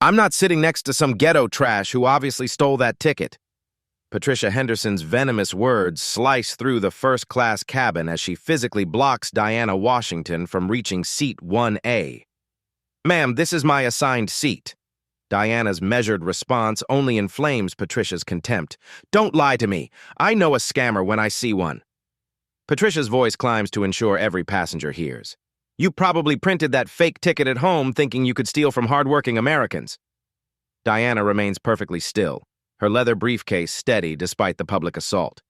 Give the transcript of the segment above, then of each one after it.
I'm not sitting next to some ghetto trash who obviously stole that ticket. Patricia Henderson's venomous words slice through the first-class cabin as she physically blocks Diana Washington from reaching seat 1A. Ma'am, this is my assigned seat. Diana's measured response only inflames Patricia's contempt. Don't lie to me. I know a scammer when I see one. Patricia's voice climbs to ensure every passenger hears. You probably printed that fake ticket at home thinking you could steal from hardworking Americans. Diana remains perfectly still, her leather briefcase steady despite the public assault.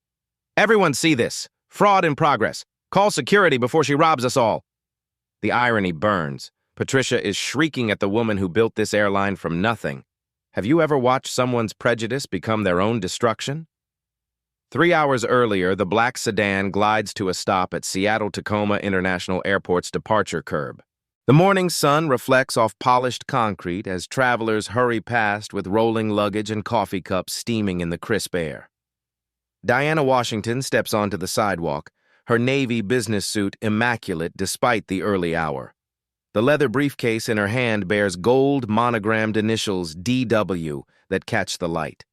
Everyone see this. Fraud in progress. Call security before she robs us all. The irony burns. Patricia is shrieking at the woman who built this airline from nothing. Have you ever watched someone's prejudice become their own destruction? 3 hours earlier, the black sedan glides to a stop at Seattle-Tacoma International Airport's departure curb. The morning sun reflects off polished concrete as travelers hurry past with rolling luggage and coffee cups steaming in the crisp air. Diana Washington steps onto the sidewalk, her navy business suit immaculate despite the early hour. The leather briefcase in her hand bears gold monogrammed initials DW that catch the light.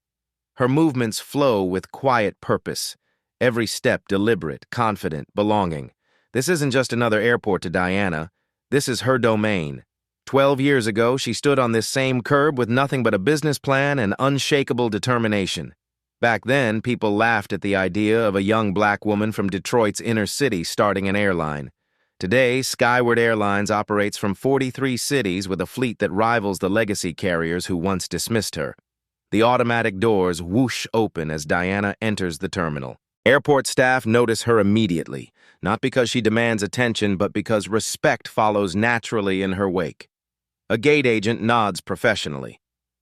Her movements flow with quiet purpose, every step deliberate, confident, belonging. This isn't just another airport to Diana. This is her domain. 12 years ago, she stood on this same curb with nothing but a business plan and unshakable determination. Back then, people laughed at the idea of a young black woman from Detroit's inner city starting an airline. Today, Skyward Airlines operates from 43 cities with a fleet that rivals the legacy carriers who once dismissed her. The automatic doors whoosh open as Diana enters the terminal. Airport staff notice her immediately, not because she demands attention, but because respect follows naturally in her wake. A gate agent nods professionally.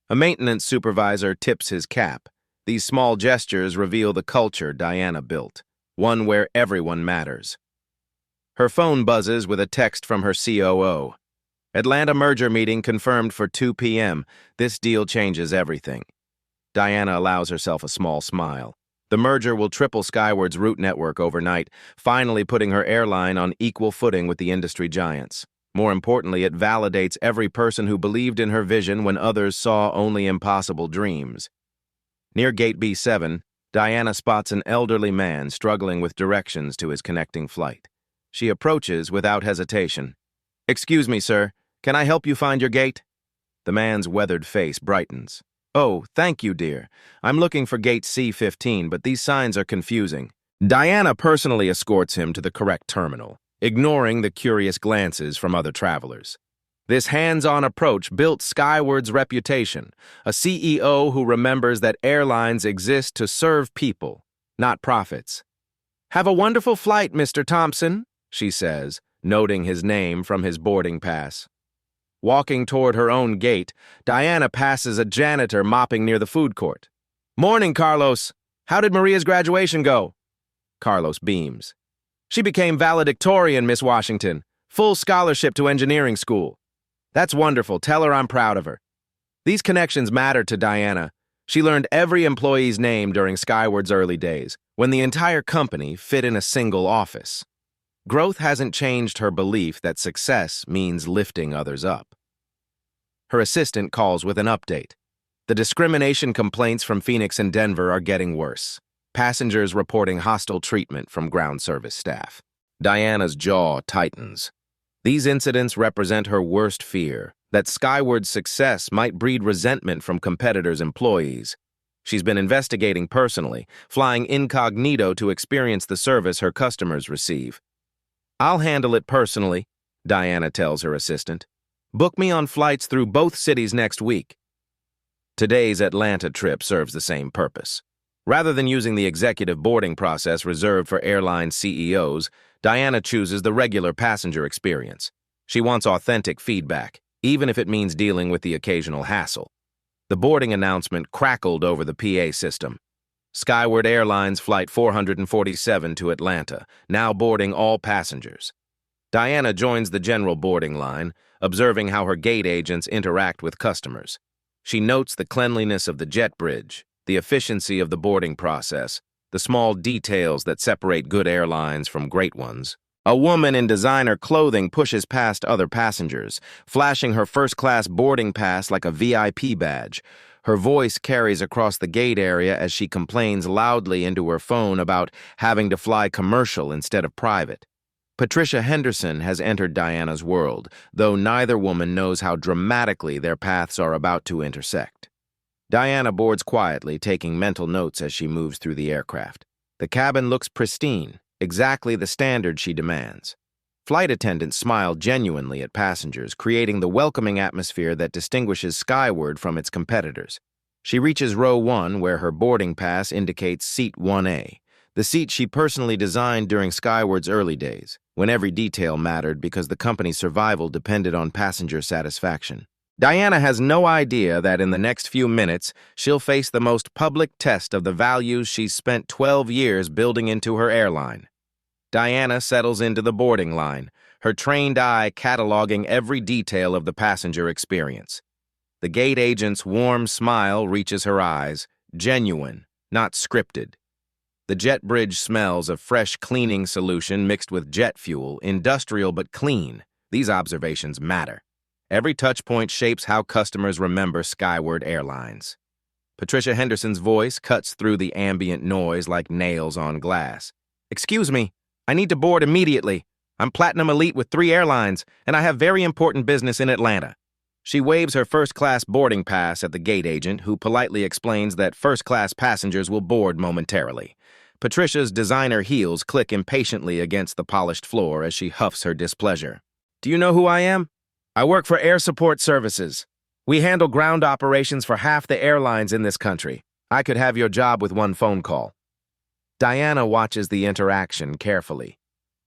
A maintenance supervisor tips his cap. These small gestures reveal the culture Diana built, one where everyone matters. Her phone buzzes with a text from her COO. Atlanta merger meeting confirmed for 2 p.m. This deal changes everything. Diana allows herself a small smile. The merger will triple Skyward's route network overnight, finally putting her airline on equal footing with the industry giants. More importantly, it validates every person who believed in her vision when others saw only impossible dreams. Near Gate B7, Diana spots an elderly man struggling with directions to his connecting flight. She approaches without hesitation. Excuse me, sir. Can I help you find your gate? The man's weathered face brightens. Oh, thank you, dear. I'm looking for gate C15, but these signs are confusing. Diana personally escorts him to the correct terminal, ignoring the curious glances from other travelers. This hands-on approach built Skyward's reputation, a CEO who remembers that airlines exist to serve people, not profits. Have a wonderful flight, Mr. Thompson, she says, noting his name from his boarding pass. Walking toward her own gate, Diana passes a janitor mopping near the food court. Morning, Carlos. How did Maria's graduation go? Carlos beams. She became valedictorian, Miss Washington. Full scholarship to engineering school. That's wonderful. Tell her I'm proud of her. These connections mattered to Diana. She learned every employee's name during Skyward's early days, when the entire company fit in a single office. Growth hasn't changed her belief that success means lifting others up. Her assistant calls with an update. The discrimination complaints from Phoenix and Denver are getting worse. Passengers reporting hostile treatment from ground service staff. Diana's jaw tightens. These incidents represent her worst fear, that Skyward's success might breed resentment from competitors' employees. She's been investigating personally, flying incognito to experience the service her customers receive. I'll handle it personally, Diana tells her assistant. Book me on flights through both cities next week. Today's Atlanta trip serves the same purpose. Rather than using the executive boarding process reserved for airline CEOs, Diana chooses the regular passenger experience. She wants authentic feedback, even if it means dealing with the occasional hassle. The boarding announcement crackled over the PA system. Skyward Airlines Flight 447 to Atlanta, now boarding all passengers. Diana joins the general boarding line, observing how her gate agents interact with customers. She notes the cleanliness of the jet bridge, the efficiency of the boarding process, the small details that separate good airlines from great ones. A woman in designer clothing pushes past other passengers, flashing her first-class boarding pass like a VIP badge. Her voice carries across the gate area as she complains loudly into her phone about having to fly commercial instead of private. Patricia Henderson has entered Diana's world, though neither woman knows how dramatically their paths are about to intersect. Diana boards quietly, taking mental notes as she moves through the aircraft. The cabin looks pristine, exactly the standard she demands. Flight attendants smile genuinely at passengers, creating the welcoming atmosphere that distinguishes Skyward from its competitors. She reaches row 1, where her boarding pass indicates seat 1A, the seat she personally designed during Skyward's early days, when every detail mattered because the company's survival depended on passenger satisfaction. Diana has no idea that in the next few minutes, she'll face the most public test of the values she's spent 12 years building into her airline. Diana settles into the boarding line, her trained eye cataloging every detail of the passenger experience. The gate agent's warm smile reaches her eyes, genuine, not scripted. The jet bridge smells of fresh cleaning solution mixed with jet fuel, industrial but clean. These observations matter. Every touch point shapes how customers remember Skyward Airlines. Patricia Henderson's voice cuts through the ambient noise like nails on glass. "Excuse me, I need to board immediately. I'm Platinum Elite with 3 airlines, and I have very important business in Atlanta." She waves her first-class boarding pass at the gate agent, who politely explains that first-class passengers will board momentarily. Patricia's designer heels click impatiently against the polished floor as she huffs her displeasure. "Do you know who I am? I work for Air Support Services. We handle ground operations for half the airlines in this country. I could have your job with one phone call." Diana watches the interaction carefully.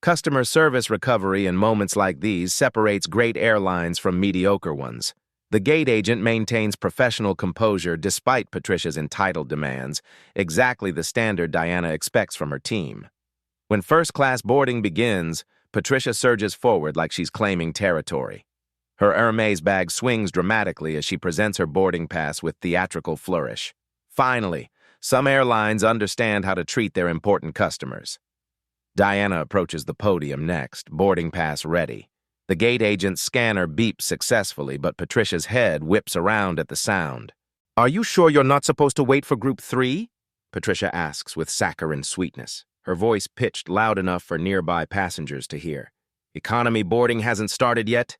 Customer service recovery in moments like these separates great airlines from mediocre ones. The gate agent maintains professional composure despite Patricia's entitled demands, exactly the standard Diana expects from her team. When first-class boarding begins, Patricia surges forward like she's claiming territory. Her Hermes bag swings dramatically as she presents her boarding pass with theatrical flourish. Finally, some airlines understand how to treat their important customers. Diana approaches the podium next, boarding pass ready. The gate agent's scanner beeps successfully, but Patricia's head whips around at the sound. "Are you sure you're not supposed to wait for Group 3? Patricia asks with saccharine sweetness, her voice pitched loud enough for nearby passengers to hear. "Economy boarding hasn't started yet?"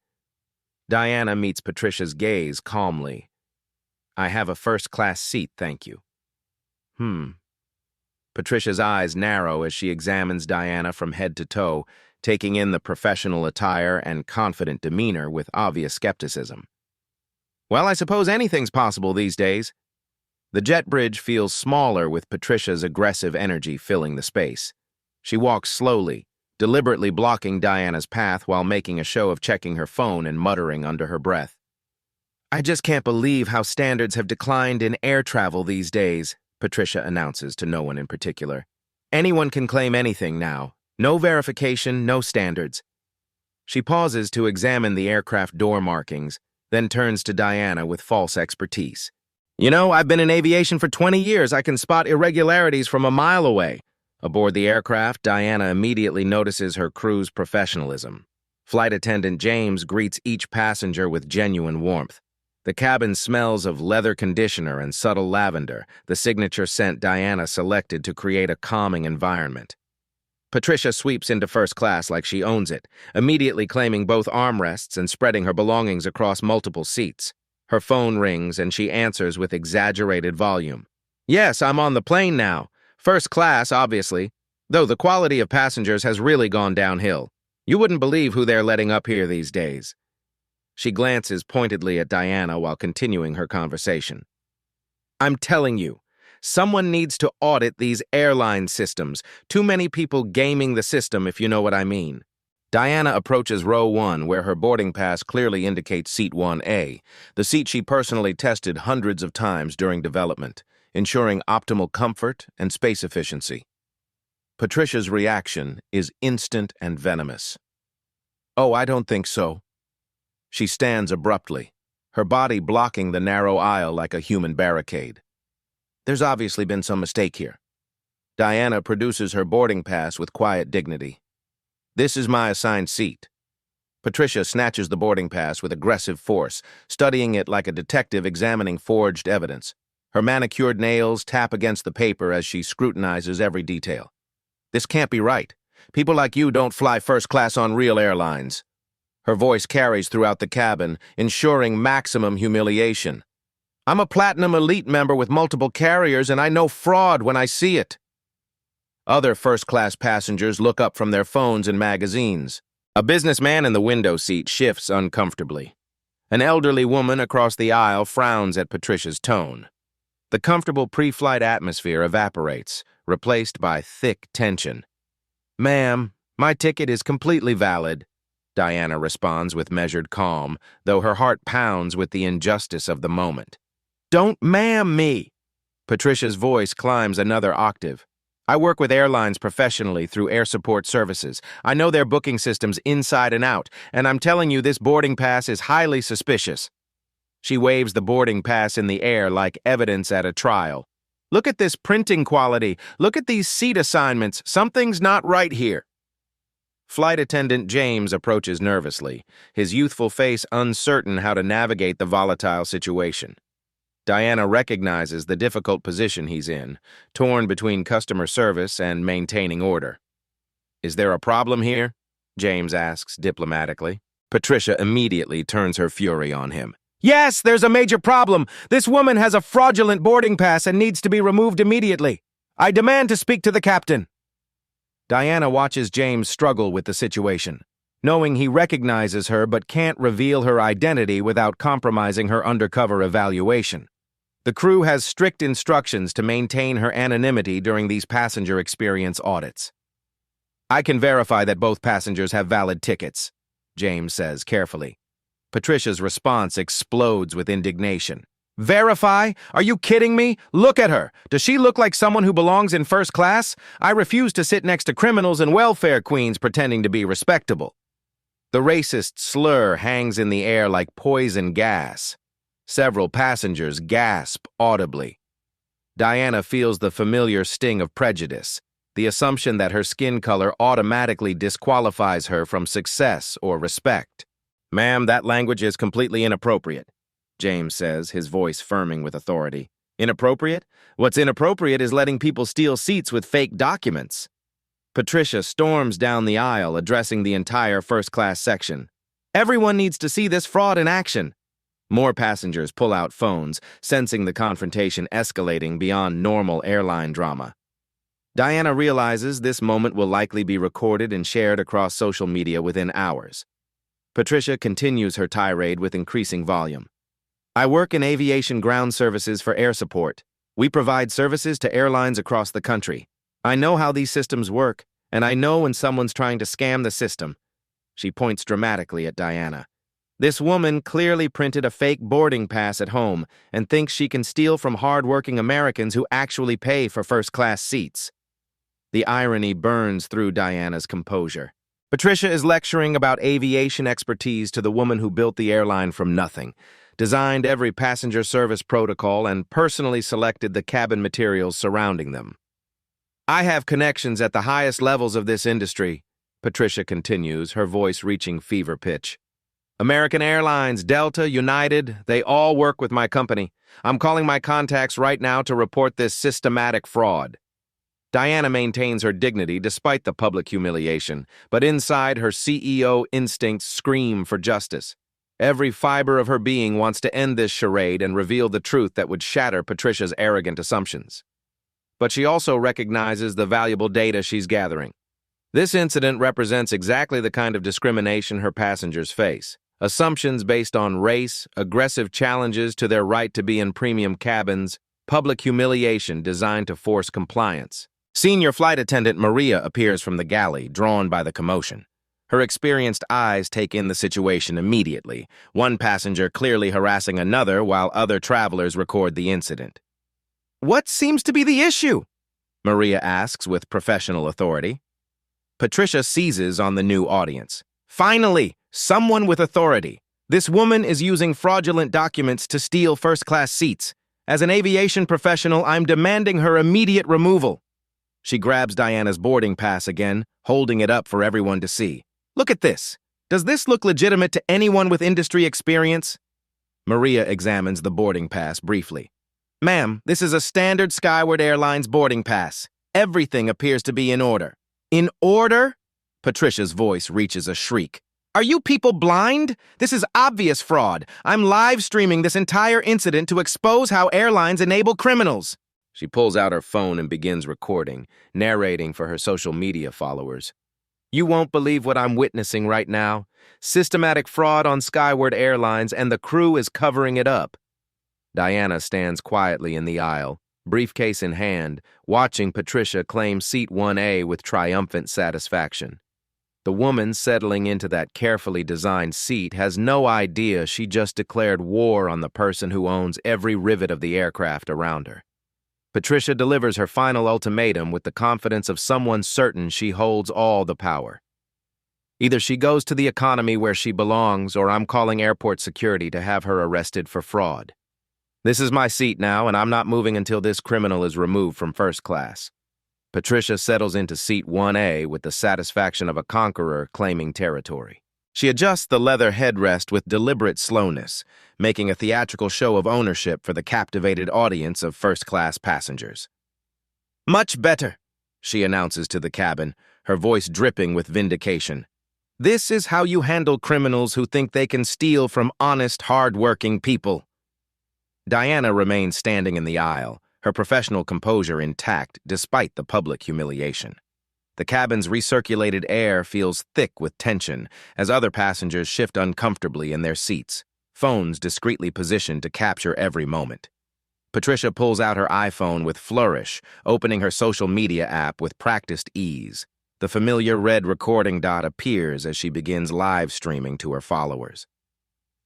Diana meets Patricia's gaze calmly. "I have a first-class seat, thank you." Patricia's eyes narrow as she examines Diana from head to toe, taking in the professional attire and confident demeanor with obvious skepticism. "Well, I suppose anything's possible these days." The jet bridge feels smaller with Patricia's aggressive energy filling the space. She walks slowly, deliberately blocking Diana's path while making a show of checking her phone and muttering under her breath. "I just can't believe how standards have declined in air travel these days," Patricia announces to no one in particular. "Anyone can claim anything now. No verification, no standards." She pauses to examine the aircraft door markings, then turns to Diana with false expertise. "You know, I've been in aviation for 20 years. I can spot irregularities from a mile away." Aboard the aircraft, Diana immediately notices her crew's professionalism. Flight attendant James greets each passenger with genuine warmth. The cabin smells of leather conditioner and subtle lavender, the signature scent Diana selected to create a calming environment. Patricia sweeps into first class like she owns it, immediately claiming both armrests and spreading her belongings across multiple seats. Her phone rings and she answers with exaggerated volume. "Yes, I'm on the plane now. First class, obviously, though the quality of passengers has really gone downhill. You wouldn't believe who they're letting up here these days." She glances pointedly at Diana while continuing her conversation. "I'm telling you, someone needs to audit these airline systems. Too many people gaming the system, if you know what I mean." Diana approaches row 1, where her boarding pass clearly indicates seat 1A, the seat she personally tested hundreds of times during development, ensuring optimal comfort and space efficiency. Patricia's reaction is instant and venomous. "Oh, I don't think so." She stands abruptly, her body blocking the narrow aisle like a human barricade. "There's obviously been some mistake here." Diana produces her boarding pass with quiet dignity. This is my assigned seat. Patricia snatches the boarding pass with aggressive force, studying it like a detective examining forged evidence. Her manicured nails tap against the paper as she scrutinizes every detail. This can't be right. People like you don't fly first class on real airlines. Her voice carries throughout the cabin, ensuring maximum humiliation. I'm a Platinum Elite member with multiple carriers, and I know fraud when I see it. Other first-class passengers look up from their phones and magazines. A businessman in the window seat shifts uncomfortably. An elderly woman across the aisle frowns at Patricia's tone. The comfortable pre-flight atmosphere evaporates, replaced by thick tension. "Ma'am, my ticket is completely valid," Diana responds with measured calm, though her heart pounds with the injustice of the moment. "Don't ma'am me!" Patricia's voice climbs another octave. "I work with airlines professionally through air support services. I know their booking systems inside and out, and I'm telling you this boarding pass is highly suspicious." She waves the boarding pass in the air like evidence at a trial. "Look at this printing quality. Look at these seat assignments. Something's not right here." Flight attendant James approaches nervously, his youthful face uncertain how to navigate the volatile situation. Diana recognizes the difficult position he's in, torn between customer service and maintaining order. "Is there a problem here?" James asks diplomatically. Patricia immediately turns her fury on him. "Yes, there's a major problem. This woman has a fraudulent boarding pass and needs to be removed immediately. I demand to speak to the captain." Diana watches James struggle with the situation, knowing he recognizes her but can't reveal her identity without compromising her undercover evaluation. The crew has strict instructions to maintain her anonymity during these passenger experience audits. "I can verify that both passengers have valid tickets," James says carefully. Patricia's response explodes with indignation. "Verify? Are you kidding me? Look at her. Does she look like someone who belongs in first class? I refuse to sit next to criminals and welfare queens pretending to be respectable." The racist slur hangs in the air like poison gas. Several passengers gasp audibly. Diana feels the familiar sting of prejudice, the assumption that her skin color automatically disqualifies her from success or respect. "Ma'am, that language is completely inappropriate," James says, his voice firming with authority. "Inappropriate? What's inappropriate is letting people steal seats with fake documents." Patricia storms down the aisle, addressing the entire first-class section. "Everyone needs to see this fraud in action." More passengers pull out phones, sensing the confrontation escalating beyond normal airline drama. Diana realizes this moment will likely be recorded and shared across social media within hours. Patricia continues her tirade with increasing volume. "I work in aviation ground services for air support. We provide services to airlines across the country. I know how these systems work, and I know when someone's trying to scam the system." She points dramatically at Diana. "This woman clearly printed a fake boarding pass at home and thinks she can steal from hard-working Americans who actually pay for first-class seats." The irony burns through Diana's composure. Patricia is lecturing about aviation expertise to the woman who built the airline from nothing, designed every passenger service protocol, and personally selected the cabin materials surrounding them. "I have connections at the highest levels of this industry," Patricia continues, her voice reaching fever pitch. "American Airlines, Delta, United, they all work with my company. I'm calling my contacts right now to report this systematic fraud." Diana maintains her dignity despite the public humiliation, but inside her CEO instincts scream for justice. Every fiber of her being wants to end this charade and reveal the truth that would shatter Patricia's arrogant assumptions. But she also recognizes the valuable data she's gathering. This incident represents exactly the kind of discrimination her passengers face. Assumptions based on race, aggressive challenges to their right to be in premium cabins, public humiliation designed to force compliance. Senior flight attendant Maria appears from the galley, drawn by the commotion. Her experienced eyes take in the situation immediately, one passenger clearly harassing another while other travelers record the incident. "What seems to be the issue?" Maria asks with professional authority. Patricia seizes on the new audience. "Finally, someone with authority. This woman is using fraudulent documents to steal first-class seats. As an aviation professional, I'm demanding her immediate removal." She grabs Diana's boarding pass again, holding it up for everyone to see. Look at this. Does this look legitimate to anyone with industry experience? Maria examines the boarding pass briefly. Ma'am, this is a standard Skyward Airlines boarding pass. Everything appears to be in order. In order? Patricia's voice reaches a shriek. Are you people blind? This is obvious fraud. I'm live streaming this entire incident to expose how airlines enable criminals. She pulls out her phone and begins recording, narrating for her social media followers. You won't believe what I'm witnessing right now. Systematic fraud on Skyward Airlines, and the crew is covering it up. Diana stands quietly in the aisle, briefcase in hand, watching Patricia claim seat 1A with triumphant satisfaction. The woman settling into that carefully designed seat has no idea she just declared war on the person who owns every rivet of the aircraft around her. Patricia delivers her final ultimatum with the confidence of someone certain she holds all the power. Either she goes to the economy where she belongs, or I'm calling airport security to have her arrested for fraud. This is my seat now, and I'm not moving until this criminal is removed from first class. Patricia settles into seat 1A with the satisfaction of a conqueror claiming territory. She adjusts the leather headrest with deliberate slowness, making a theatrical show of ownership for the captivated audience of first-class passengers. Much better, she announces to the cabin, her voice dripping with vindication. This is how you handle criminals who think they can steal from honest, hard-working people. Diana remains standing in the aisle, her professional composure intact despite the public humiliation. The cabin's recirculated air feels thick with tension as other passengers shift uncomfortably in their seats, phones discreetly positioned to capture every moment. Patricia pulls out her iPhone with flourish, opening her social media app with practiced ease. The familiar red recording dot appears as she begins live streaming to her followers.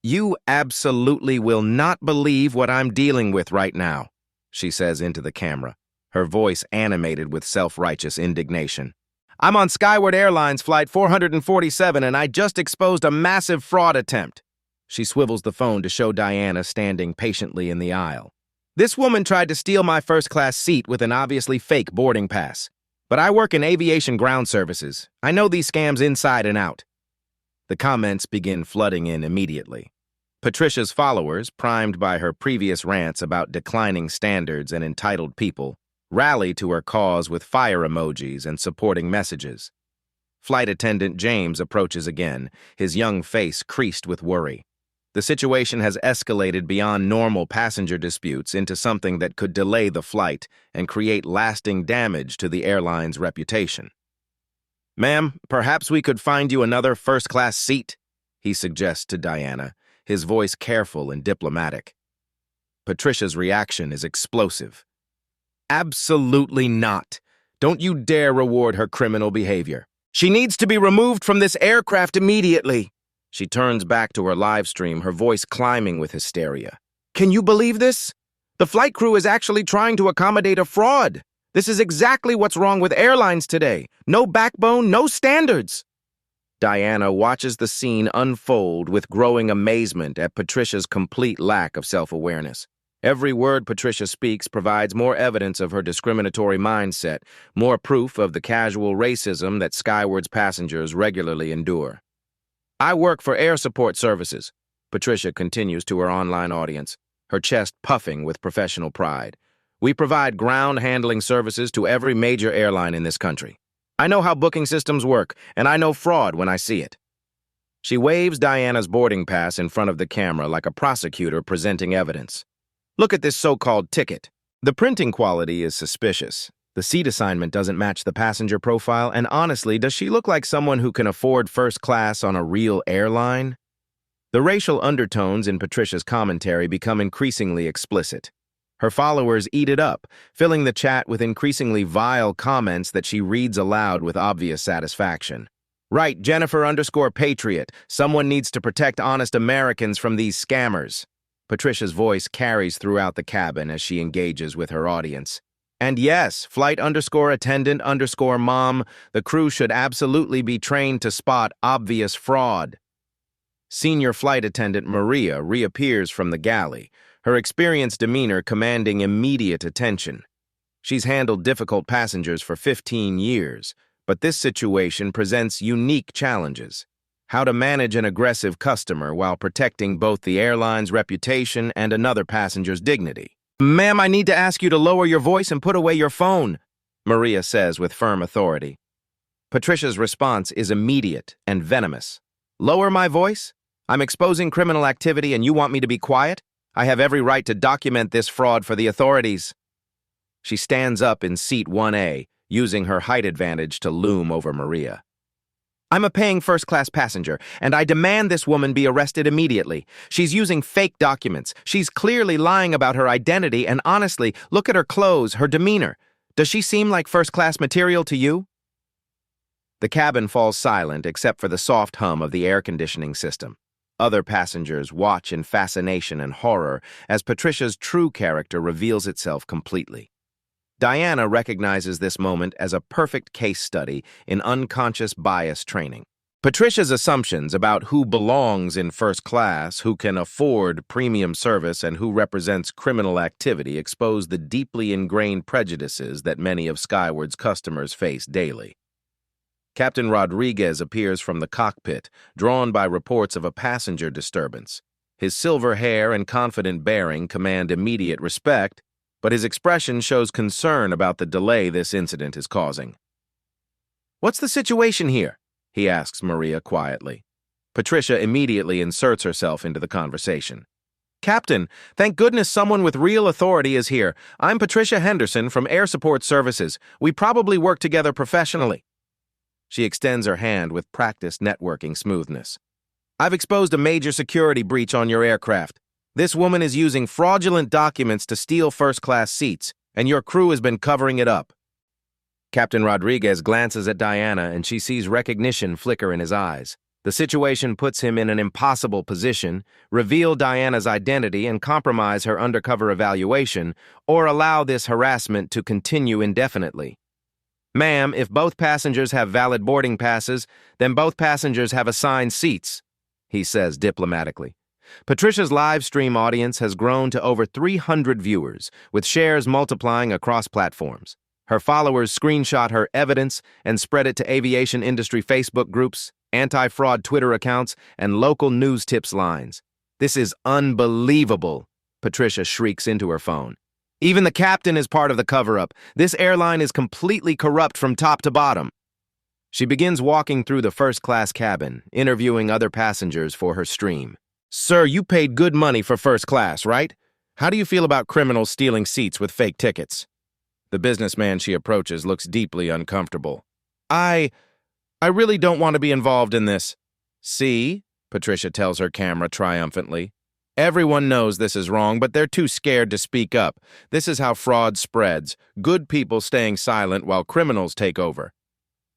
You absolutely will not believe what I'm dealing with right now, she says into the camera, her voice animated with self-righteous indignation. I'm on Skyward Airlines Flight 447 and I just exposed a massive fraud attempt. She swivels the phone to show Diana standing patiently in the aisle. This woman tried to steal my first-class seat with an obviously fake boarding pass. But I work in aviation ground services. I know these scams inside and out. The comments begin flooding in immediately. Patricia's followers, primed by her previous rants about declining standards and entitled people, rally to her cause with fire emojis and supporting messages. Flight attendant James approaches again, his young face creased with worry. The situation has escalated beyond normal passenger disputes into something that could delay the flight and create lasting damage to the airline's reputation. Ma'am, perhaps we could find you another first-class seat, he suggests to Diana, his voice careful and diplomatic. Patricia's reaction is explosive. Absolutely not. Don't you dare reward her criminal behavior. She needs to be removed from this aircraft immediately. She turns back to her live stream, her voice climbing with hysteria. Can you believe this? The flight crew is actually trying to accommodate a fraud. This is exactly what's wrong with airlines today. No backbone, no standards. Diana watches the scene unfold with growing amazement at Patricia's complete lack of self-awareness. Every word Patricia speaks provides more evidence of her discriminatory mindset, more proof of the casual racism that Skyward's passengers regularly endure. I work for air support services, Patricia continues to her online audience, her chest puffing with professional pride. We provide ground handling services to every major airline in this country. I know how booking systems work, and I know fraud when I see it. She waves Diana's boarding pass in front of the camera like a prosecutor presenting evidence. Look at this so-called ticket. The printing quality is suspicious. The seat assignment doesn't match the passenger profile, and honestly, does she look like someone who can afford first class on a real airline? The racial undertones in Patricia's commentary become increasingly explicit. Her followers eat it up, filling the chat with increasingly vile comments that she reads aloud with obvious satisfaction. Right, Jennifer_Patriot. Someone needs to protect honest Americans from these scammers. Patricia's voice carries throughout the cabin as she engages with her audience. And yes, flight_attendant_mom, the crew should absolutely be trained to spot obvious fraud. Senior flight attendant Maria reappears from the galley, her experienced demeanor commanding immediate attention. She's handled difficult passengers for 15 years, but this situation presents unique challenges. How to manage an aggressive customer while protecting both the airline's reputation and another passenger's dignity. "Ma'am, I need to ask you to lower your voice and put away your phone," Maria says with firm authority. Patricia's response is immediate and venomous. "Lower my voice? I'm exposing criminal activity and you want me to be quiet? I have every right to document this fraud for the authorities." She stands up in seat 1A, using her height advantage to loom over Maria. "I'm a paying first-class passenger, and I demand this woman be arrested immediately. She's using fake documents. She's clearly lying about her identity, and honestly, look at her clothes, her demeanor. Does she seem like first-class material to you?" The cabin falls silent except for the soft hum of the air conditioning system. Other passengers watch in fascination and horror as Patricia's true character reveals itself completely. Diana recognizes this moment as a perfect case study in unconscious bias training. Patricia's assumptions about who belongs in first class, who can afford premium service, and who represents criminal activity expose the deeply ingrained prejudices that many of Skyward's customers face daily. Captain Rodriguez appears from the cockpit, drawn by reports of a passenger disturbance. His silver hair and confident bearing command immediate respect, but his expression shows concern about the delay this incident is causing. "What's the situation here?" he asks Maria quietly. Patricia immediately inserts herself into the conversation. "Captain, thank goodness someone with real authority is here. I'm Patricia Henderson from Air Support Services. We probably work together professionally." She extends her hand with practiced networking smoothness. "I've exposed a major security breach on your aircraft. This woman is using fraudulent documents to steal first-class seats, and your crew has been covering it up." Captain Rodriguez glances at Diana, and she sees recognition flicker in his eyes. The situation puts him in an impossible position: reveal Diana's identity and compromise her undercover evaluation, or allow this harassment to continue indefinitely. "Ma'am, if both passengers have valid boarding passes, then both passengers have assigned seats," he says diplomatically. Patricia's live stream audience has grown to over 300 viewers, with shares multiplying across platforms. Her followers screenshot her evidence and spread it to aviation industry Facebook groups, anti-fraud Twitter accounts, and local news tips lines. "This is unbelievable," Patricia shrieks into her phone. "Even the captain is part of the cover-up. This airline is completely corrupt from top to bottom." She begins walking through the first-class cabin, interviewing other passengers for her stream. "Sir, you paid good money for first class, right? How do you feel about criminals stealing seats with fake tickets?" The businessman she approaches looks deeply uncomfortable. I really don't want to be involved in this." "See?" Patricia tells her camera triumphantly. "Everyone knows this is wrong, but they're too scared to speak up. This is how fraud spreads, good people staying silent while criminals take over."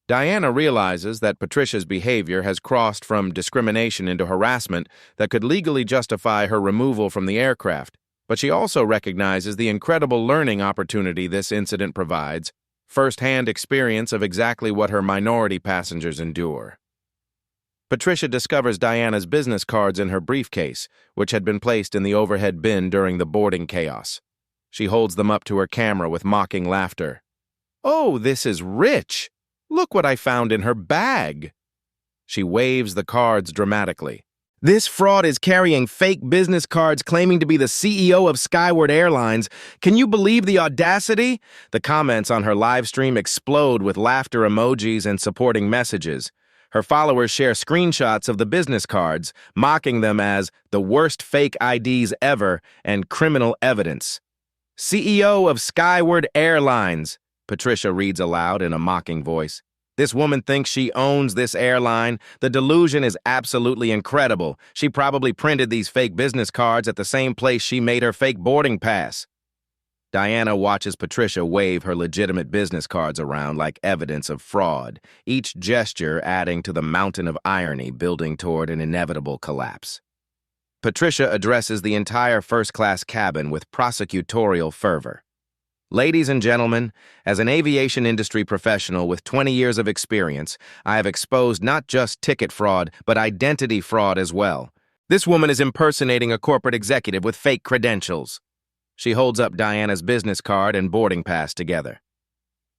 Diana realizes that Patricia's behavior has crossed from discrimination into harassment that could legally justify her removal from the aircraft, but she also recognizes the incredible learning opportunity this incident provides, first-hand experience of exactly what her minority passengers endure. Patricia discovers Diana's business cards in her briefcase, which had been placed in the overhead bin during the boarding chaos. She holds them up to her camera with mocking laughter. "Oh, this is rich! Look what I found in her bag." She waves the cards dramatically. "This fraud is carrying fake business cards claiming to be the CEO of Skyward Airlines. Can you believe the audacity?" The comments on her live stream explode with laughter emojis and supporting messages. Her followers share screenshots of the business cards, mocking them as the worst fake IDs ever and criminal evidence. "CEO of Skyward Airlines," Patricia reads aloud in a mocking voice. "This woman thinks she owns this airline. The delusion is absolutely incredible. She probably printed these fake business cards at the same place she made her fake boarding pass." Diana watches Patricia wave her legitimate business cards around like evidence of fraud, each gesture adding to the mountain of irony building toward an inevitable collapse. Patricia addresses the entire first-class cabin with prosecutorial fervor. "Ladies and gentlemen, as an aviation industry professional with 20 years of experience, I have exposed not just ticket fraud, but identity fraud as well. This woman is impersonating a corporate executive with fake credentials." She holds up Diana's business card and boarding pass together.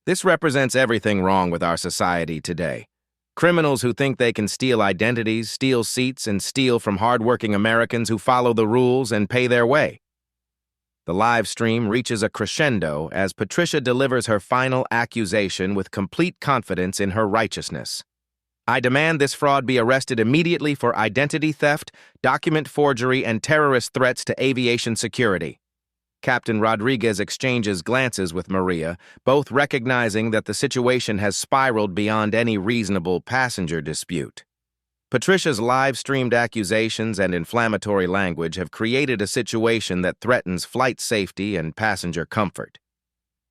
This represents everything wrong with our society today. Criminals who think they can steal identities, steal seats, and steal from hardworking Americans who follow the rules and pay their way. The live stream reaches a crescendo as Patricia delivers her final accusation with complete confidence in her righteousness. I demand this fraud be arrested immediately for identity theft, document forgery, and terrorist threats to aviation security. Captain Rodriguez exchanges glances with Maria, both recognizing that the situation has spiraled beyond any reasonable passenger dispute. Patricia's live-streamed accusations and inflammatory language have created a situation that threatens flight safety and passenger comfort.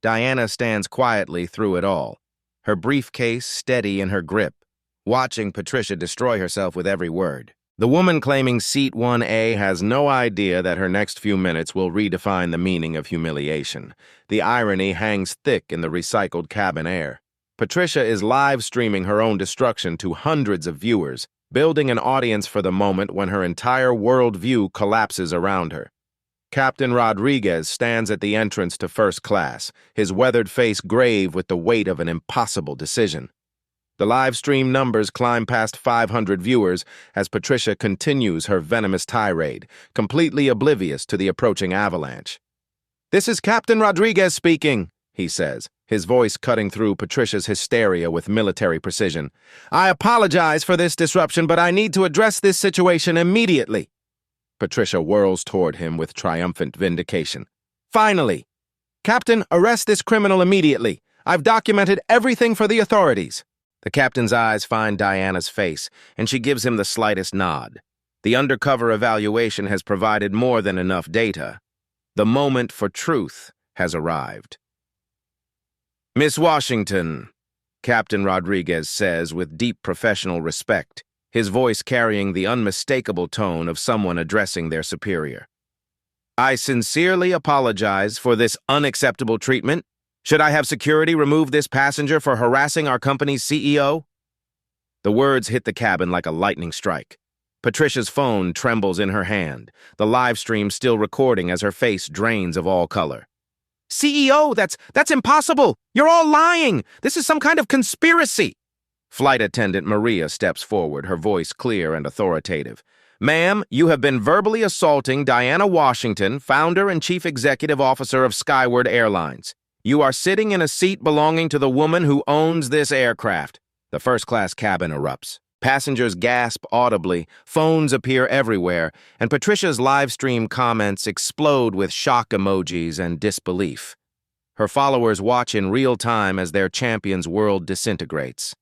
Diana stands quietly through it all, her briefcase steady in her grip, watching Patricia destroy herself with every word. The woman claiming Seat 1A has no idea that her next few minutes will redefine the meaning of humiliation. The irony hangs thick in the recycled cabin air. Patricia is live-streaming her own destruction to hundreds of viewers, building an audience for the moment when her entire worldview collapses around her. Captain Rodriguez stands at the entrance to first class, his weathered face grave with the weight of an impossible decision. The live stream numbers climb past 500 viewers as Patricia continues her venomous tirade, completely oblivious to the approaching avalanche. "This is Captain Rodriguez speaking," he says, his voice cutting through Patricia's hysteria with military precision. "I apologize for this disruption, but I need to address this situation immediately." Patricia whirls toward him with triumphant vindication. "Finally! Captain, arrest this criminal immediately. I've documented everything for the authorities." The captain's eyes find Diana's face, and she gives him the slightest nod. The undercover evaluation has provided more than enough data. The moment for truth has arrived. "Miss Washington," Captain Rodriguez says with deep professional respect, his voice carrying the unmistakable tone of someone addressing their superior. "I sincerely apologize for this unacceptable treatment. Should I have security remove this passenger for harassing our company's CEO?" The words hit the cabin like a lightning strike. Patricia's phone trembles in her hand, the live stream still recording as her face drains of all color. "CEO, that's impossible! You're all lying! This is some kind of conspiracy!" Flight attendant Maria steps forward, her voice clear and authoritative. "Ma'am, you have been verbally assaulting Diana Washington, founder and chief executive officer of Skyward Airlines. You are sitting in a seat belonging to the woman who owns this aircraft." The first-class cabin erupts. Passengers gasp audibly, phones appear everywhere, and Patricia's live-stream comments explode with shock emojis and disbelief. Her followers watch in real time as their champion's world disintegrates.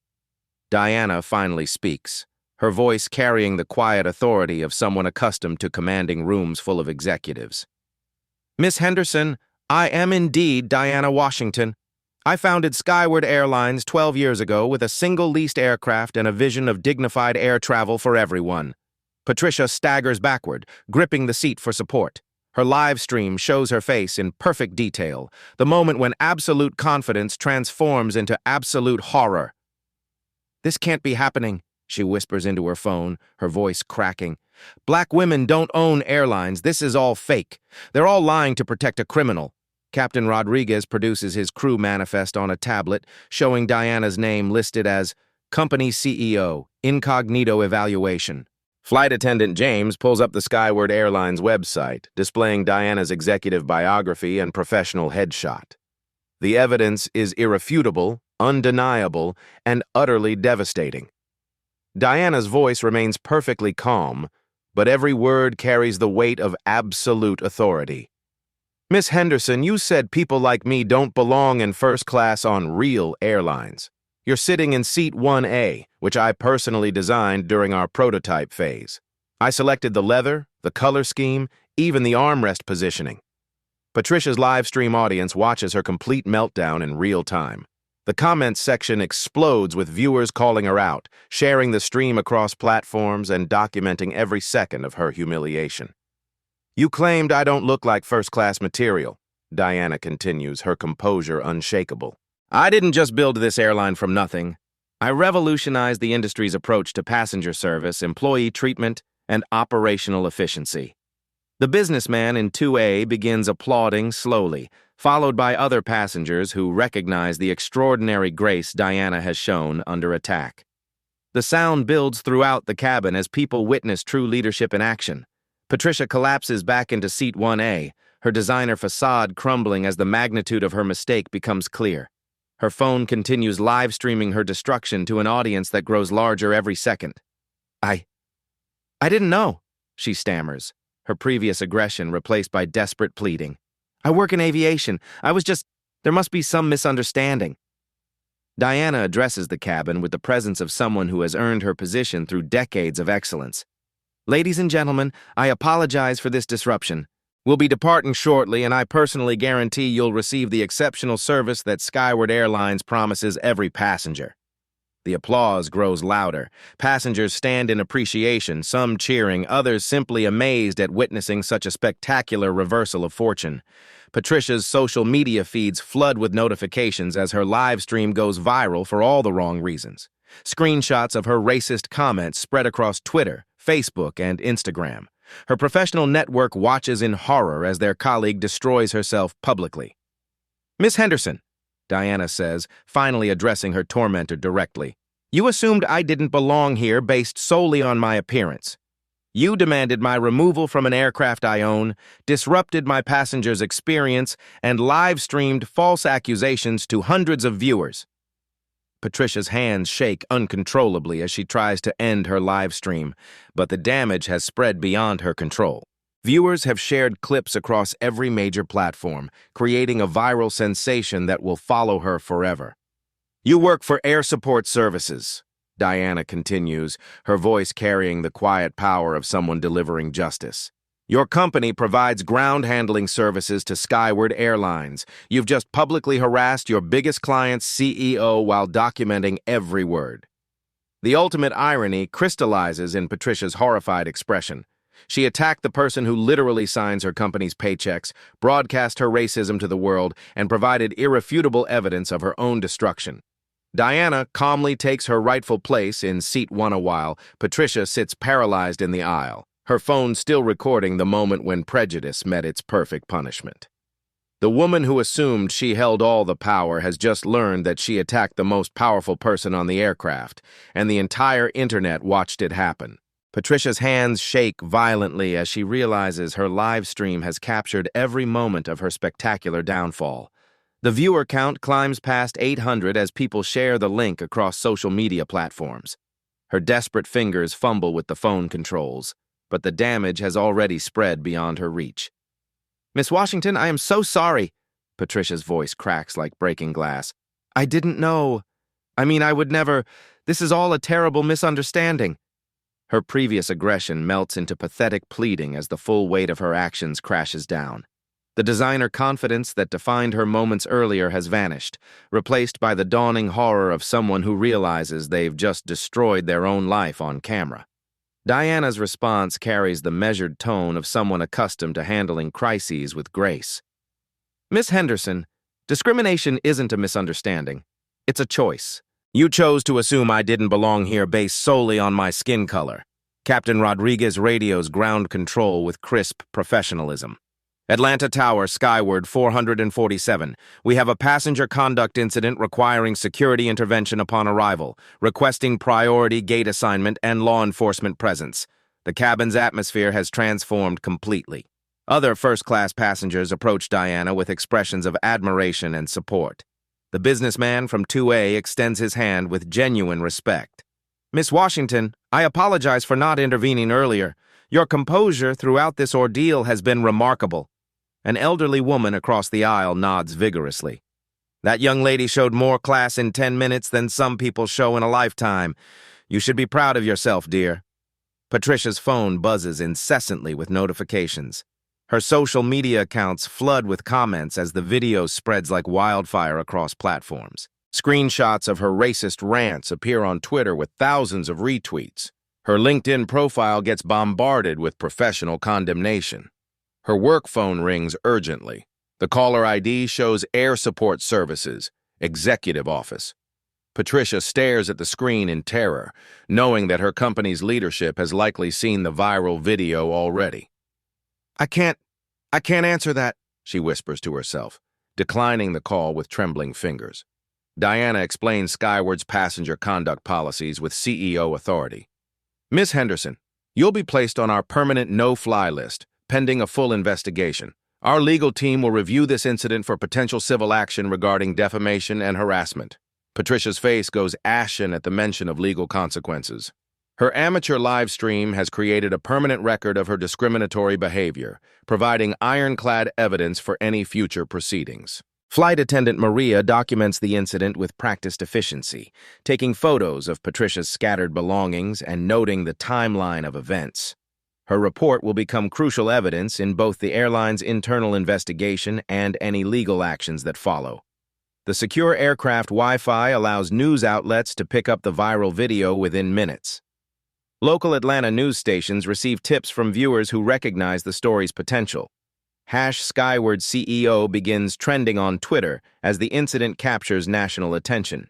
Diana finally speaks, her voice carrying the quiet authority of someone accustomed to commanding rooms full of executives. "Miss Henderson, I am indeed Diana Washington. I founded Skyward Airlines 12 years ago with a single leased aircraft and a vision of dignified air travel for everyone." Patricia staggers backward, gripping the seat for support. Her live stream shows her face in perfect detail, the moment when absolute confidence transforms into absolute horror. "This can't be happening," she whispers into her phone, her voice cracking. "Black women don't own airlines. This is all fake. They're all lying to protect a criminal." Captain Rodriguez produces his crew manifest on a tablet, showing Diana's name listed as Company CEO, Incognito Evaluation. Flight attendant James pulls up the Skyward Airlines website, displaying Diana's executive biography and professional headshot. The evidence is irrefutable, undeniable, and utterly devastating. Diana's voice remains perfectly calm, but every word carries the weight of absolute authority. "Miss Henderson, you said people like me don't belong in first class on real airlines. You're sitting in seat 1A, which I personally designed during our prototype phase. I selected the leather, the color scheme, even the armrest positioning." Patricia's live stream audience watches her complete meltdown in real time. The comments section explodes with viewers calling her out, sharing the stream across platforms and documenting every second of her humiliation. "You claimed I don't look like first-class material," Diana continues, her composure unshakable. "I didn't just build this airline from nothing. I revolutionized the industry's approach to passenger service, employee treatment, and operational efficiency." The businessman in 2A begins applauding slowly, followed by other passengers who recognize the extraordinary grace Diana has shown under attack. The sound builds throughout the cabin as people witness true leadership in action. Patricia collapses back into seat 1A, her designer facade crumbling as the magnitude of her mistake becomes clear. Her phone continues live streaming her destruction to an audience that grows larger every second. I didn't know, she stammers, her previous aggression replaced by desperate pleading. I work in aviation. There must be some misunderstanding. Diana addresses the cabin with the presence of someone who has earned her position through decades of excellence. Ladies and gentlemen, I apologize for this disruption. We'll be departing shortly, and I personally guarantee you'll receive the exceptional service that Skyward Airlines promises every passenger. The applause grows louder. Passengers stand in appreciation, some cheering, others simply amazed at witnessing such a spectacular reversal of fortune. Patricia's social media feeds flood with notifications as her live stream goes viral for all the wrong reasons. Screenshots of her racist comments spread across Twitter, Facebook, and Instagram. Her professional network watches in horror as their colleague destroys herself publicly. Miss Henderson, Diana says, finally addressing her tormentor directly, you assumed I didn't belong here based solely on my appearance. You demanded my removal from an aircraft I own, disrupted my passengers' experience, and live-streamed false accusations to hundreds of viewers. Patricia's hands shake uncontrollably as she tries to end her live stream, but the damage has spread beyond her control. Viewers have shared clips across every major platform, creating a viral sensation that will follow her forever. You work for Air Support Services, Diana continues, her voice carrying the quiet power of someone delivering justice. Your company provides ground handling services to Skyward Airlines. You've just publicly harassed your biggest client's CEO while documenting every word. The ultimate irony crystallizes in Patricia's horrified expression. She attacked the person who literally signs her company's paychecks, broadcast her racism to the world, and provided irrefutable evidence of her own destruction. Diana calmly takes her rightful place in seat 1 a while. Patricia sits paralyzed in the aisle, her phone still recording the moment when prejudice met its perfect punishment. The woman who assumed she held all the power has just learned that she attacked the most powerful person on the aircraft, and the entire internet watched it happen. Patricia's hands shake violently as she realizes her live stream has captured every moment of her spectacular downfall. The viewer count climbs past 800 as people share the link across social media platforms. Her desperate fingers fumble with the phone controls, but the damage has already spread beyond her reach. Miss Washington, I am so sorry. Patricia's voice cracks like breaking glass. I didn't know. I would never. This is all a terrible misunderstanding. Her previous aggression melts into pathetic pleading as the full weight of her actions crashes down. The designer confidence that defined her moments earlier has vanished, replaced by the dawning horror of someone who realizes they've just destroyed their own life on camera. Diana's response carries the measured tone of someone accustomed to handling crises with grace. Miss Henderson, discrimination isn't a misunderstanding. It's a choice. You chose to assume I didn't belong here based solely on my skin color. Captain Rodriguez radios ground control with crisp professionalism. Atlanta Tower, Skyward 447. We have a passenger conduct incident requiring security intervention upon arrival, requesting priority gate assignment and law enforcement presence. The cabin's atmosphere has transformed completely. Other first-class passengers approach Diana with expressions of admiration and support. The businessman from 2A extends his hand with genuine respect. Miss Washington, I apologize for not intervening earlier. Your composure throughout this ordeal has been remarkable. An elderly woman across the aisle nods vigorously. That young lady showed more class in 10 minutes than some people show in a lifetime. You should be proud of yourself, dear. Patricia's phone buzzes incessantly with notifications. Her social media accounts flood with comments as the video spreads like wildfire across platforms. Screenshots of her racist rants appear on Twitter with thousands of retweets. Her LinkedIn profile gets bombarded with professional condemnation. Her work phone rings urgently. The caller ID shows Air Support Services, Executive Office. Patricia stares at the screen in terror, knowing that her company's leadership has likely seen the viral video already. I can't answer that, she whispers to herself, declining the call with trembling fingers. Diana explains Skyward's passenger conduct policies with CEO authority. Miss Henderson, you'll be placed on our permanent no-fly list, pending a full investigation. Our legal team will review this incident for potential civil action regarding defamation and harassment. Patricia's face goes ashen at the mention of legal consequences. Her amateur live stream has created a permanent record of her discriminatory behavior, providing ironclad evidence for any future proceedings. Flight attendant Maria documents the incident with practiced efficiency, taking photos of Patricia's scattered belongings and noting the timeline of events. Her report will become crucial evidence in both the airline's internal investigation and any legal actions that follow. The secure aircraft Wi-Fi allows news outlets to pick up the viral video within minutes. Local Atlanta news stations receive tips from viewers who recognize the story's potential. #Skyward CEO begins trending on Twitter as the incident captures national attention.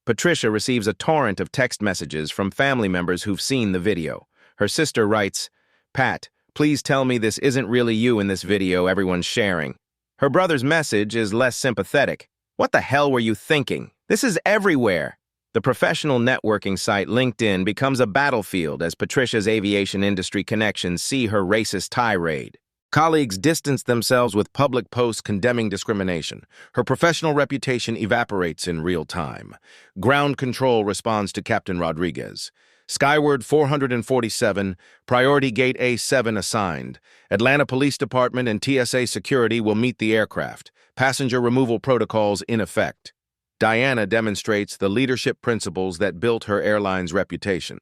Patricia receives a torrent of text messages from family members who've seen the video. Her sister writes, "Pat, please tell me this isn't really you in this video everyone's sharing." Her brother's message is less sympathetic. "What the hell were you thinking? This is everywhere." The professional networking site LinkedIn becomes a battlefield as Patricia's aviation industry connections see her racist tirade. Colleagues distance themselves with public posts condemning discrimination. Her professional reputation evaporates in real time. Ground Control responds to Captain Rodriguez. Skyward 447, Priority Gate A7 assigned. Atlanta Police Department and TSA security will meet the aircraft. Passenger removal protocols in effect. Diana demonstrates the leadership principles that built her airline's reputation.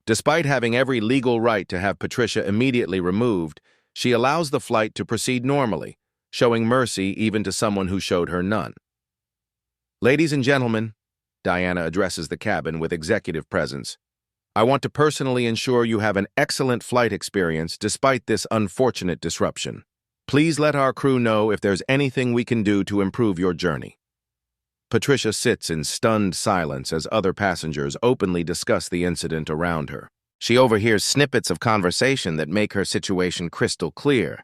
Despite having every legal right to have Patricia immediately removed, she allows the flight to proceed normally, showing mercy even to someone who showed her none. "Ladies and gentlemen," Diana addresses the cabin with executive presence, "I want to personally ensure you have an excellent flight experience despite this unfortunate disruption. Please let our crew know if there's anything we can do to improve your journey." Patricia sits in stunned silence as other passengers openly discuss the incident around her. She overhears snippets of conversation that make her situation crystal clear.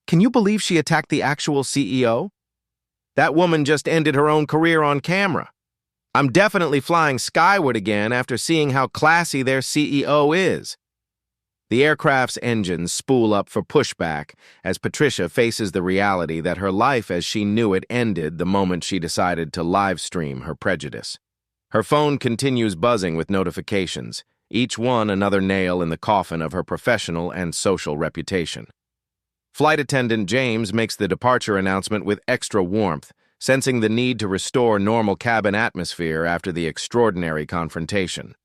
"Can you believe she attacked the actual CEO? That woman just ended her own career on camera. I'm definitely flying Skyward again after seeing how classy their CEO is." The aircraft's engines spool up for pushback as Patricia faces the reality that her life as she knew it ended the moment she decided to live stream her prejudice. Her phone continues buzzing with notifications, each one another nail in the coffin of her professional and social reputation. Flight attendant James makes the departure announcement with extra warmth, sensing the need to restore normal cabin atmosphere after the extraordinary confrontation.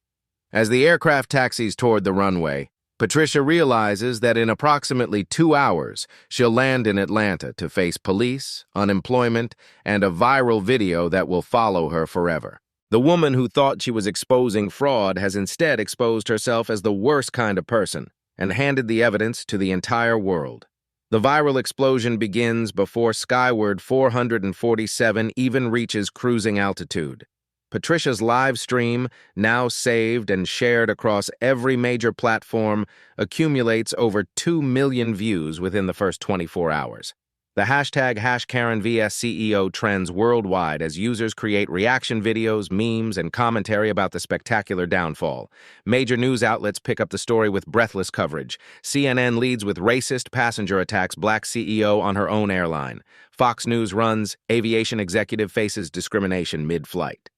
As the aircraft taxis toward the runway, Patricia realizes that in approximately 2 hours, she'll land in Atlanta to face police, unemployment, and a viral video that will follow her forever. The woman who thought she was exposing fraud has instead exposed herself as the worst kind of person and handed the evidence to the entire world. The viral explosion begins before Skyward 447 even reaches cruising altitude. Patricia's live stream, now saved and shared across every major platform, accumulates over 2 million views within the first 24 hours. The #KarenVSCEO trends worldwide as users create reaction videos, memes, and commentary about the spectacular downfall. Major news outlets pick up the story with breathless coverage. CNN leads with racist passenger attacks Black CEO on her own airline. Fox News runs, aviation executive faces discrimination mid-flight.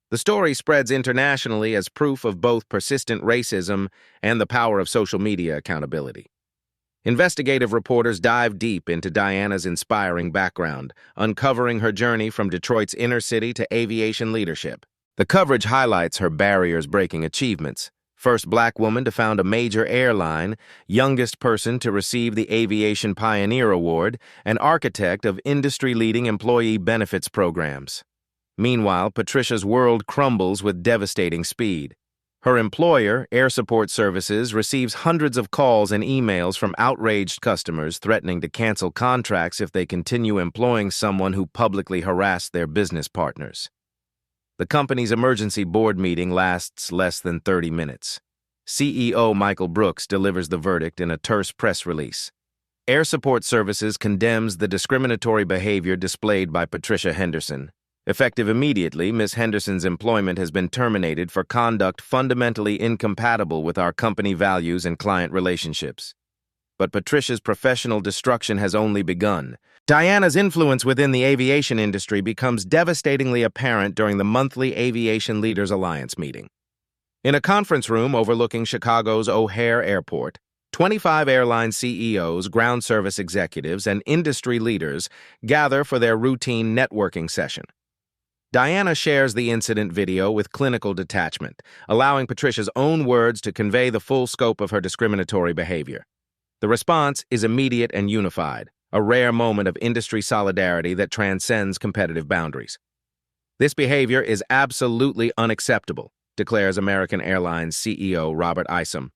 The story spreads internationally as proof of both persistent racism and the power of social media accountability. Investigative reporters dive deep into Diana's inspiring background, uncovering her journey from Detroit's inner city to aviation leadership. The coverage highlights her barriers-breaking achievements. First Black woman to found a major airline, youngest person to receive the Aviation Pioneer Award, and architect of industry-leading employee benefits programs. Meanwhile, Patricia's world crumbles with devastating speed. Her employer, Air Support Services, receives hundreds of calls and emails from outraged customers threatening to cancel contracts if they continue employing someone who publicly harassed their business partners. The company's emergency board meeting lasts less than 30 minutes. CEO Michael Brooks delivers the verdict in a terse press release. Air Support Services condemns the discriminatory behavior displayed by Patricia Henderson. Effective immediately, Ms. Henderson's employment has been terminated for conduct fundamentally incompatible with our company values and client relationships. But Patricia's professional destruction has only begun. Diana's influence within the aviation industry becomes devastatingly apparent during the monthly Aviation Leaders Alliance meeting. In a conference room overlooking Chicago's O'Hare Airport, 25 airline CEOs, ground service executives, and industry leaders gather for their routine networking session. Diana shares the incident video with clinical detachment, allowing Patricia's own words to convey the full scope of her discriminatory behavior. The response is immediate and unified, a rare moment of industry solidarity that transcends competitive boundaries. "This behavior is absolutely unacceptable," declares American Airlines CEO Robert Isom.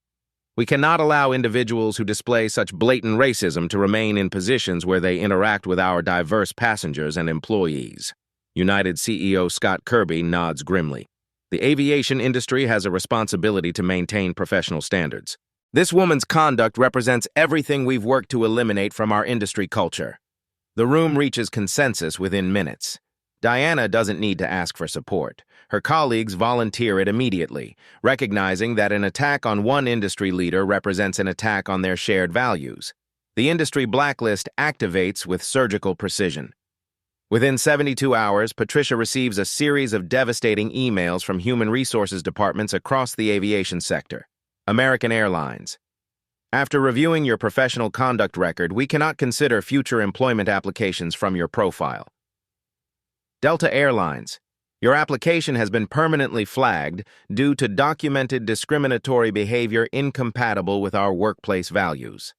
"We cannot allow individuals who display such blatant racism to remain in positions where they interact with our diverse passengers and employees." United CEO Scott Kirby nods grimly. "The aviation industry has a responsibility to maintain professional standards. This woman's conduct represents everything we've worked to eliminate from our industry culture." The room reaches consensus within minutes. Diana doesn't need to ask for support. Her colleagues volunteer it immediately, recognizing that an attack on one industry leader represents an attack on their shared values. The industry blacklist activates with surgical precision. Within 72 hours, Patricia receives a series of devastating emails from human resources departments across the aviation sector. American Airlines: "After reviewing your professional conduct record, we cannot consider future employment applications from your profile." Delta Airlines: "Your application has been permanently flagged due to documented discriminatory behavior incompatible with our workplace values."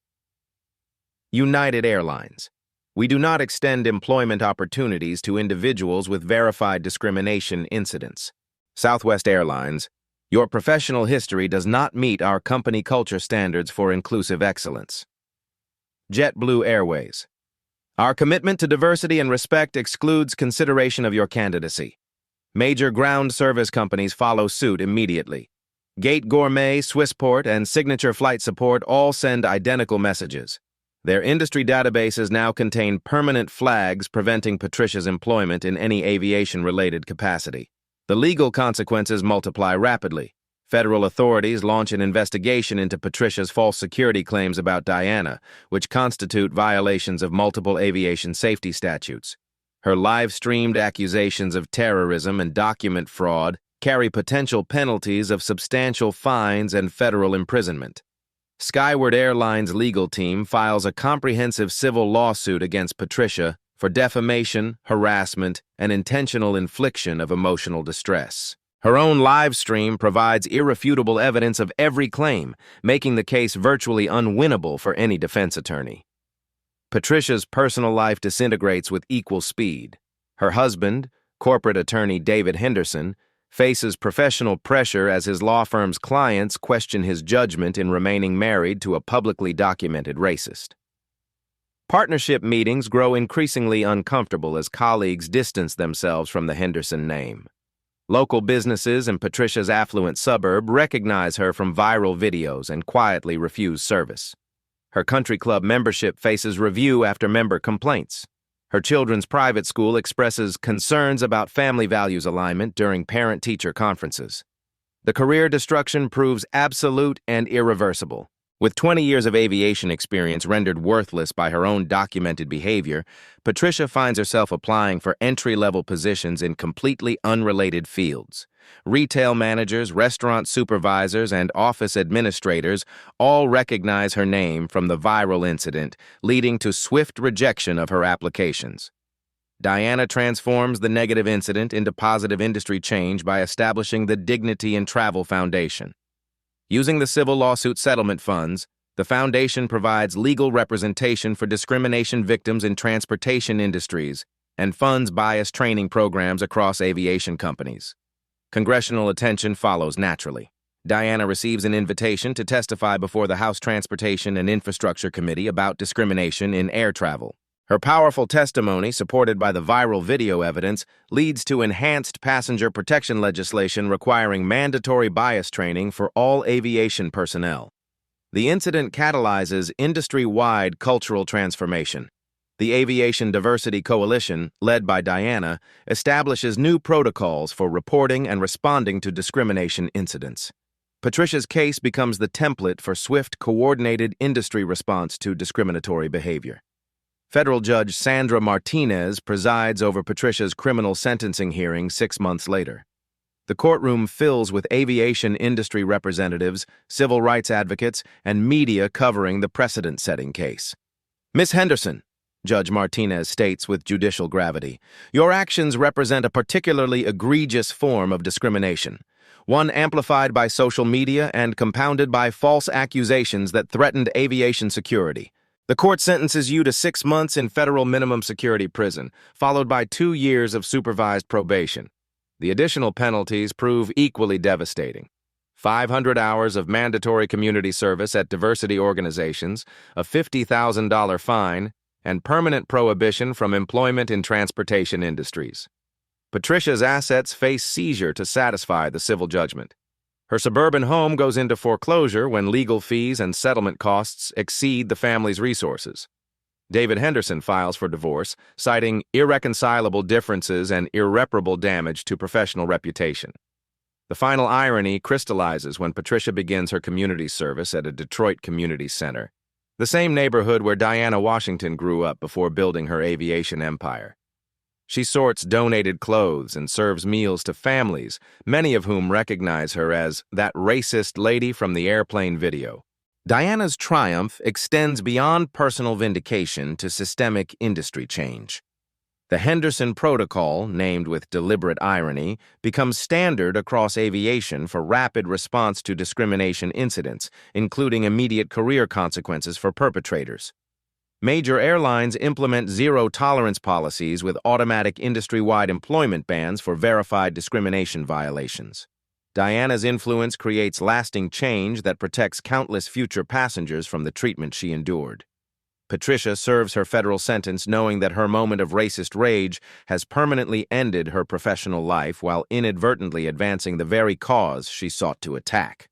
United Airlines: "We do not extend employment opportunities to individuals with verified discrimination incidents." Southwest Airlines: "Your professional history does not meet our company culture standards for inclusive excellence." JetBlue Airways: "Our commitment to diversity and respect excludes consideration of your candidacy." Major ground service companies follow suit immediately. Gate Gourmet, Swissport, and Signature Flight Support all send identical messages. Their industry databases now contain permanent flags preventing Patricia's employment in any aviation-related capacity. The legal consequences multiply rapidly. Federal authorities launch an investigation into Patricia's false security claims about Diana, which constitute violations of multiple aviation safety statutes. Her live-streamed accusations of terrorism and document fraud carry potential penalties of substantial fines and federal imprisonment. Skyward Airlines' legal team files a comprehensive civil lawsuit against Patricia for defamation, harassment, and intentional infliction of emotional distress. Her own live stream provides irrefutable evidence of every claim, making the case virtually unwinnable for any defense attorney. Patricia's personal life disintegrates with equal speed. Her husband, corporate attorney David Henderson, faces professional pressure as his law firm's clients question his judgment in remaining married to a publicly documented racist. Partnership meetings grow increasingly uncomfortable as colleagues distance themselves from the Henderson name. Local businesses in Patricia's affluent suburb recognize her from viral videos and quietly refuse service. Her country club membership faces review after member complaints. Her children's private school expresses concerns about family values alignment during parent-teacher conferences. The career destruction proves absolute and irreversible. With 20 years of aviation experience rendered worthless by her own documented behavior, Patricia finds herself applying for entry-level positions in completely unrelated fields. Retail managers, restaurant supervisors, and office administrators all recognize her name from the viral incident, leading to swift rejection of her applications. Diana transforms the negative incident into positive industry change by establishing the Dignity in Travel Foundation. Using the civil lawsuit settlement funds, the foundation provides legal representation for discrimination victims in transportation industries and funds bias training programs across aviation companies. Congressional attention follows naturally. Diana receives an invitation to testify before the House Transportation and Infrastructure Committee about discrimination in air travel. Her powerful testimony, supported by the viral video evidence, leads to enhanced passenger protection legislation requiring mandatory bias training for all aviation personnel. The incident catalyzes industry-wide cultural transformation. The Aviation Diversity Coalition, led by Diana, establishes new protocols for reporting and responding to discrimination incidents. Patricia's case becomes the template for swift, coordinated industry response to discriminatory behavior. Federal Judge Sandra Martinez presides over Patricia's criminal sentencing hearing 6 months later. The courtroom fills with aviation industry representatives, civil rights advocates, and media covering the precedent-setting case. "Miss Henderson," Judge Martinez states with judicial gravity, "your actions represent a particularly egregious form of discrimination, one amplified by social media and compounded by false accusations that threatened aviation security. The court sentences you to 6 months in federal minimum security prison, followed by 2 years of supervised probation. The additional penalties prove equally devastating. 500 hours of mandatory community service at diversity organizations, a $50,000 fine, and permanent prohibition from employment in transportation industries." Patricia's assets face seizure to satisfy the civil judgment. Her suburban home goes into foreclosure when legal fees and settlement costs exceed the family's resources. David Henderson files for divorce, citing irreconcilable differences and irreparable damage to professional reputation. The final irony crystallizes when Patricia begins her community service at a Detroit community center, the same neighborhood where Diana Washington grew up before building her aviation empire. She sorts donated clothes and serves meals to families, many of whom recognize her as that racist lady from the airplane video. Diana's triumph extends beyond personal vindication to systemic industry change. The Henderson Protocol, named with deliberate irony, becomes standard across aviation for rapid response to discrimination incidents, including immediate career consequences for perpetrators. Major airlines implement zero-tolerance policies with automatic industry-wide employment bans for verified discrimination violations. Diana's influence creates lasting change that protects countless future passengers from the treatment she endured. Patricia serves her federal sentence knowing that her moment of racist rage has permanently ended her professional life while inadvertently advancing the very cause she sought to attack.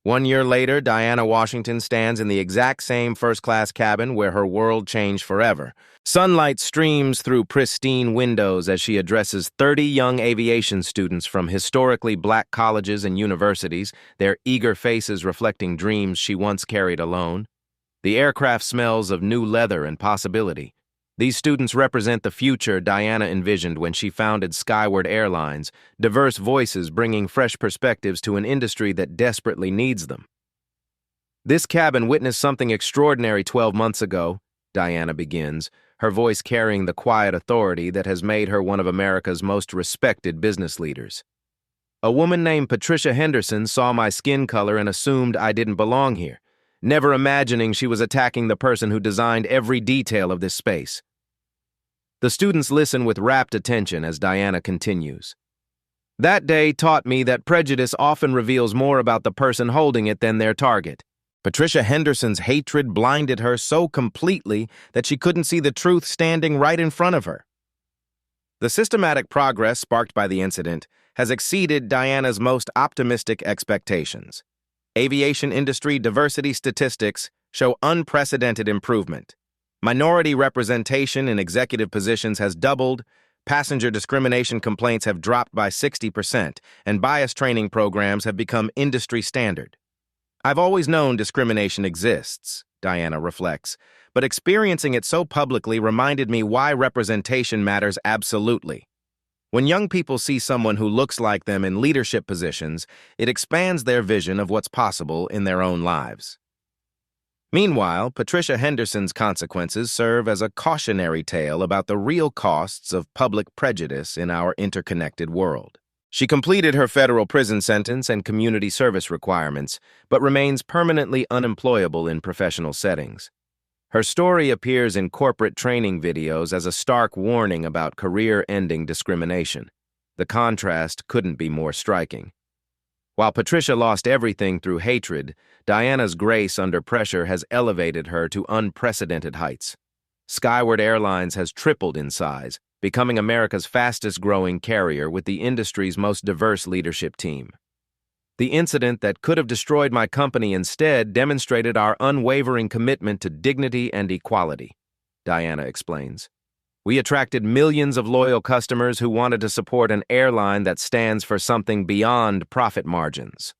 1 year later, Diana Washington stands in the exact same first-class cabin where her world changed forever. Sunlight streams through pristine windows as she addresses 30 young aviation students from historically black colleges and universities, their eager faces reflecting dreams she once carried alone. The aircraft smells of new leather and possibility. These students represent the future Diana envisioned when she founded Skyward Airlines, diverse voices bringing fresh perspectives to an industry that desperately needs them. "This cabin witnessed something extraordinary 12 months ago," Diana begins, her voice carrying the quiet authority that has made her one of America's most respected business leaders. "A woman named Patricia Henderson saw my skin color and assumed I didn't belong here, never imagining she was attacking the person who designed every detail of this space." The students listen with rapt attention as Diana continues. "That day taught me that prejudice often reveals more about the person holding it than their target. Patricia Henderson's hatred blinded her so completely that she couldn't see the truth standing right in front of her." The systematic progress sparked by the incident has exceeded Diana's most optimistic expectations. Aviation industry diversity statistics show unprecedented improvement. Minority representation in executive positions has doubled, passenger discrimination complaints have dropped by 60%, and bias training programs have become industry standard. "I've always known discrimination exists," Diana reflects, "but experiencing it so publicly reminded me why representation matters absolutely. When young people see someone who looks like them in leadership positions, it expands their vision of what's possible in their own lives." Meanwhile, Patricia Henderson's consequences serve as a cautionary tale about the real costs of public prejudice in our interconnected world. She completed her federal prison sentence and community service requirements, but remains permanently unemployable in professional settings. Her story appears in corporate training videos as a stark warning about career-ending discrimination. The contrast couldn't be more striking. While Patricia lost everything through hatred, Diana's grace under pressure has elevated her to unprecedented heights. Skyward Airlines has tripled in size, becoming America's fastest-growing carrier with the industry's most diverse leadership team. The incident that could have destroyed my company instead demonstrated our unwavering commitment to dignity and equality, Diana explains. We attracted millions of loyal customers who wanted to support an airline that stands for something beyond profit margins.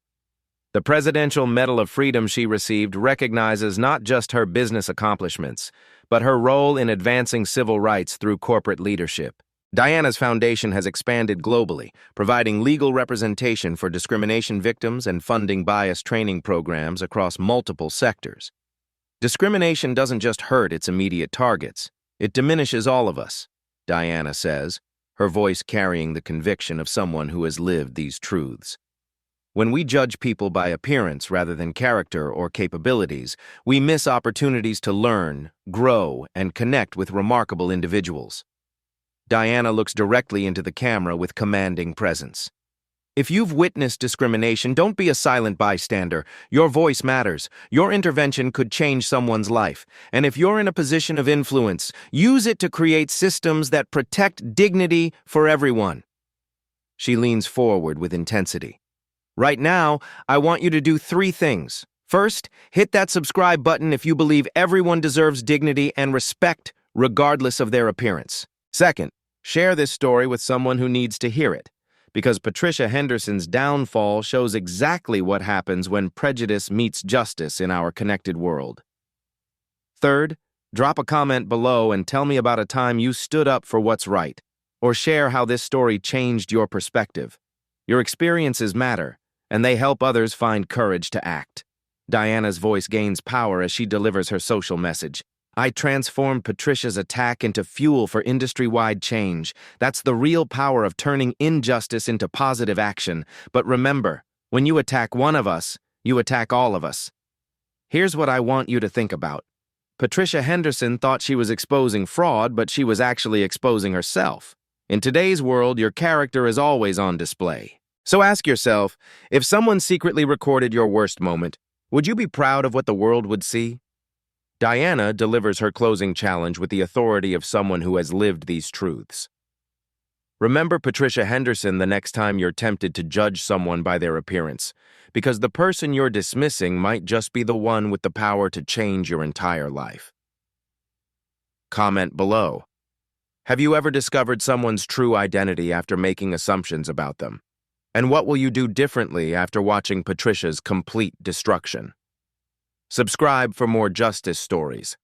The Presidential Medal of Freedom she received recognizes not just her business accomplishments, but her role in advancing civil rights through corporate leadership. Diana's foundation has expanded globally, providing legal representation for discrimination victims and funding bias training programs across multiple sectors. Discrimination doesn't just hurt its immediate targets, it diminishes all of us, Diana says, her voice carrying the conviction of someone who has lived these truths. When we judge people by appearance rather than character or capabilities, we miss opportunities to learn, grow, and connect with remarkable individuals. Diana looks directly into the camera with commanding presence. If you've witnessed discrimination, don't be a silent bystander. Your voice matters. Your intervention could change someone's life. And if you're in a position of influence, use it to create systems that protect dignity for everyone. She leans forward with intensity. Right now, I want you to do 3 things. First, hit that subscribe button if you believe everyone deserves dignity and respect, regardless of their appearance. Second, share this story with someone who needs to hear it, because Patricia Henderson's downfall shows exactly what happens when prejudice meets justice in our connected world. Third, drop a comment below and tell me about a time you stood up for what's right, or share how this story changed your perspective. Your experiences matter, and they help others find courage to act. Diana's voice gains power as she delivers her social message. I transformed Patricia's attack into fuel for industry-wide change. That's the real power of turning injustice into positive action. But remember, when you attack one of us, you attack all of us. Here's what I want you to think about. Patricia Henderson thought she was exposing fraud, but she was actually exposing herself. In today's world, your character is always on display. So ask yourself, if someone secretly recorded your worst moment, would you be proud of what the world would see? Diana delivers her closing challenge with the authority of someone who has lived these truths. Remember Patricia Henderson the next time you're tempted to judge someone by their appearance, because the person you're dismissing might just be the one with the power to change your entire life. Comment below. Have you ever discovered someone's true identity after making assumptions about them? And what will you do differently after watching Patricia's complete destruction? Subscribe for more justice stories.